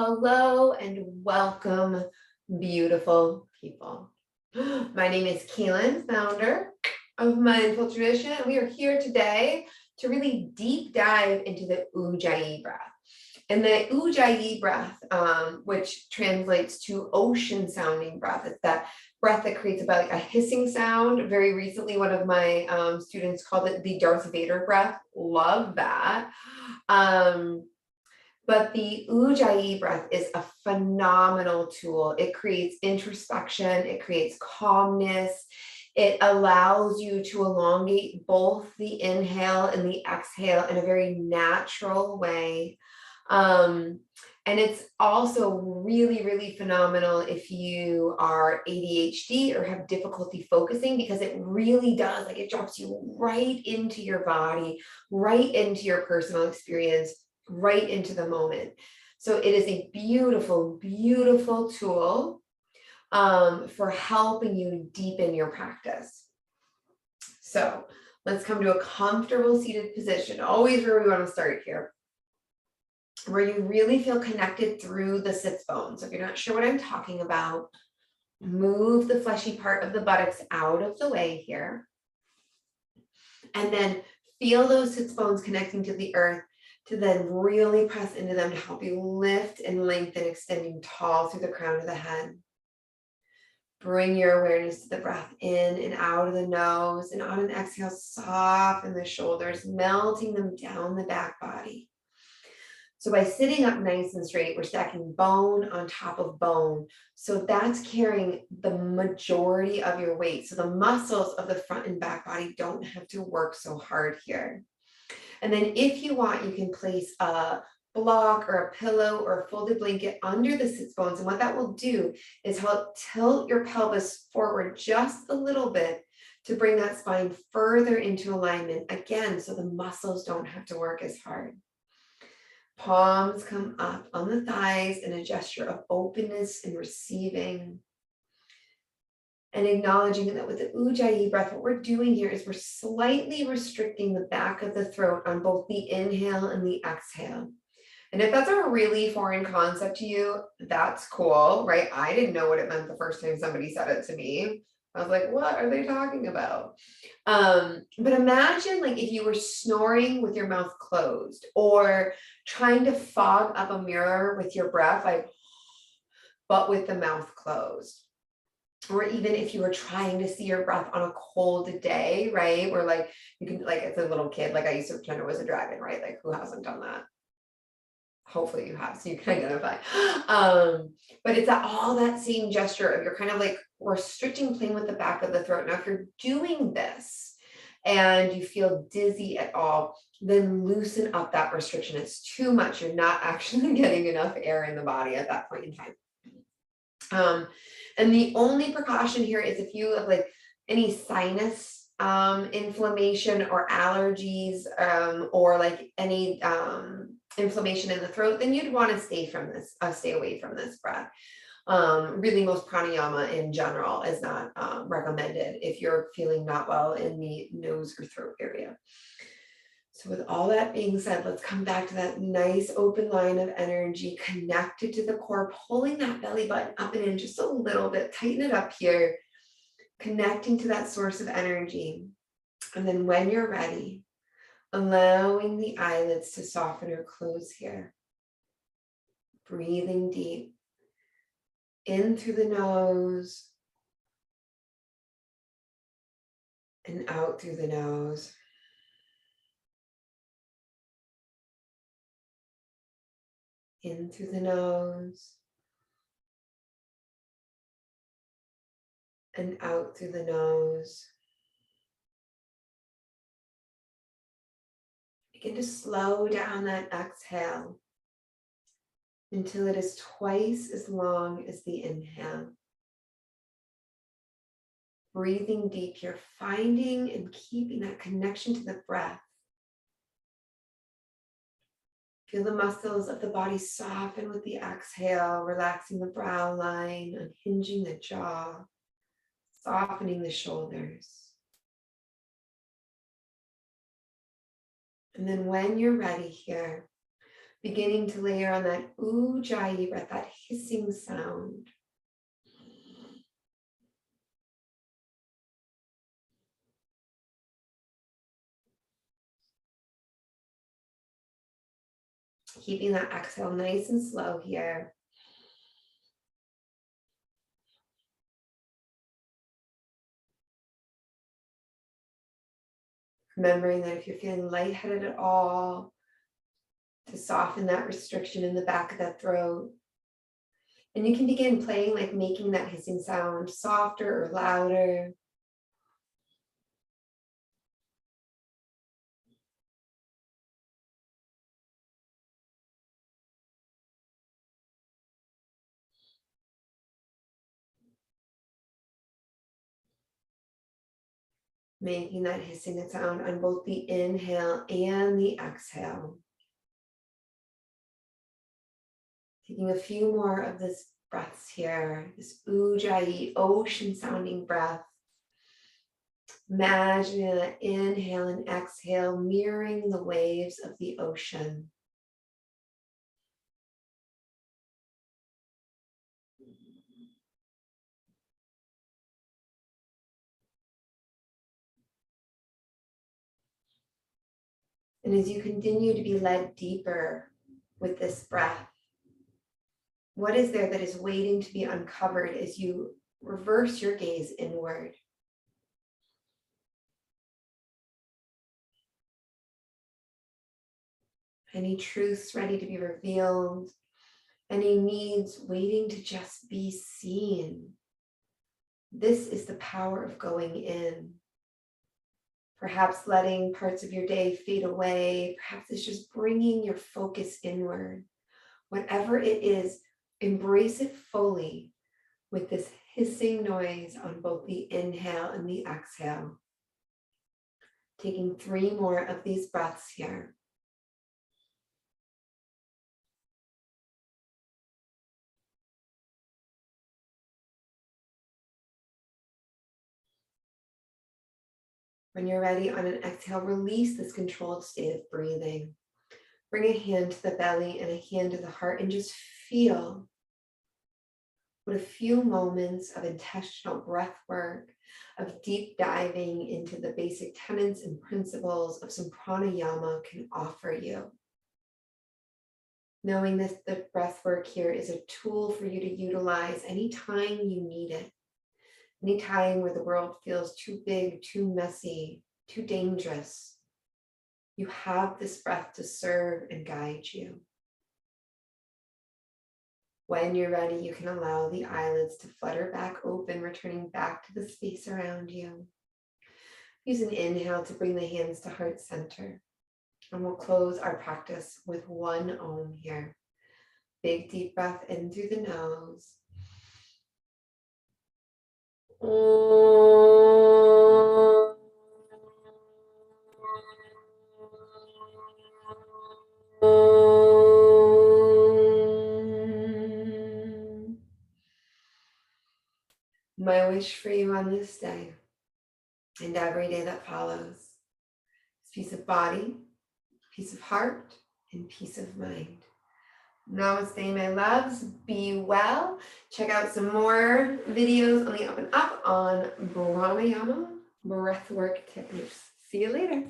Hello and welcome, beautiful people. My name is Keelan, founder of Mindful Tradition. We are here today to really deep dive into the Ujjayi breath. And the Ujjayi breath, which translates to ocean sounding breath, it's that breath that creates about a hissing sound. Very recently, one of my students called it the Darth Vader breath. Love that. But the Ujjayi breath is a phenomenal tool. It creates introspection, it creates calmness, it allows you to elongate both the inhale and the exhale in a very natural way. And it's also really, really phenomenal if you are ADHD or have difficulty focusing, because it really does, like, it drops you right into your body, right into your personal experience, right into the moment. So it is a beautiful, beautiful tool for helping you deepen your practice. So let's come to a comfortable seated position, always where we want to start here, where you really feel connected through the sits bones. So if you're not sure what I'm talking about, move the fleshy part of the buttocks out of the way here. And then feel those sits bones connecting to the earth, to then really press into them to help you lift and lengthen, extending tall through the crown of the head. Bring your awareness to the breath in and out of the nose, and on an exhale, soften the shoulders, melting them down the back body. So by sitting up nice and straight, we're stacking bone on top of bone. So that's carrying the majority of your weight. So the muscles of the front and back body don't have to work so hard here. And then if you want, you can place a block or a pillow or a folded blanket under the sits bones. And what that will do is help tilt your pelvis forward just a little bit to bring that spine further into alignment again, so the muscles don't have to work as hard. Palms come up on the thighs in a gesture of openness and receiving. And acknowledging that with the Ujjayi breath, what we're doing here is we're slightly restricting the back of the throat on both the inhale and the exhale. And if that's a really foreign concept to you, that's cool, right? I didn't know what it meant the first time somebody said it to me. I was like, what are they talking about? But imagine, like, if you were snoring with your mouth closed, or trying to fog up a mirror with your breath, like, but with the mouth closed. Or even if you were trying to see your breath on a cold day, right? Where, like, you can, like, as a little kid, like I used to pretend I was a dragon, right? Like, who hasn't done that? Hopefully you have, so you can identify. But it's all that same gesture of you're kind of like restricting, playing with the back of the throat. Now, if you're doing this and you feel dizzy at all, then loosen up that restriction. It's too much. You're not actually getting enough air in the body at that point in time. And the only precaution here is if you have, like, any sinus inflammation or allergies, or like any inflammation in the throat, then you'd want to stay away from this breath. Really, most pranayama in general is not recommended if you're feeling not well in the nose or throat area. So with all that being said, let's come back to that nice open line of energy connected to the core, pulling that belly button up and in just a little bit, tighten it up here, connecting to that source of energy. And then when you're ready, allowing the eyelids to soften or close here. Breathing deep in through the nose and out through the nose. In through the nose and out through the nose. Begin to slow down that exhale until it is twice as long as the inhale. Breathing deep here, finding and keeping that connection to the breath. Feel the muscles of the body soften with the exhale, relaxing the brow line, unhinging the jaw, softening the shoulders. And then when you're ready here, beginning to layer on that Ujjayi breath, that hissing sound. Keeping that exhale nice and slow here. Remembering that if you're feeling lightheaded at all, to soften that restriction in the back of that throat. And you can begin playing, like making that hissing sound softer or louder. Making that hissing sound on both the inhale and the exhale. Taking a few more of this breaths here, this Ujjayi ocean sounding breath. Imagine that inhale and exhale mirroring the waves of the ocean. And as you continue to be led deeper with this breath, what is there that is waiting to be uncovered as you reverse your gaze inward? Any truths ready to be revealed? Any needs waiting to just be seen? This is the power of going in. Perhaps letting parts of your day fade away. Perhaps it's just bringing your focus inward. Whatever it is, embrace it fully with this hissing noise on both the inhale and the exhale. Taking 3 more of these breaths here. When you're ready, on an exhale, release this controlled state of breathing. Bring a hand to the belly and a hand to the heart and just feel what a few moments of intentional breath work, of deep diving into the basic tenets and principles of some pranayama can offer you. Knowing that the breath work here is a tool for you to utilize anytime you need it. Anytime where the world feels too big, too messy, too dangerous, you have this breath to serve and guide you. When you're ready, you can allow the eyelids to flutter back open, returning back to the space around you. Use an inhale to bring the hands to heart center. And we'll close our practice with 1 Om here. Big deep breath in through the nose. My wish for you on this day and every day that follows is peace of body, peace of heart, and peace of mind. Namaste, my loves. Be well. Check out some more videos on the up and up on pranayama breathwork techniques. See you later.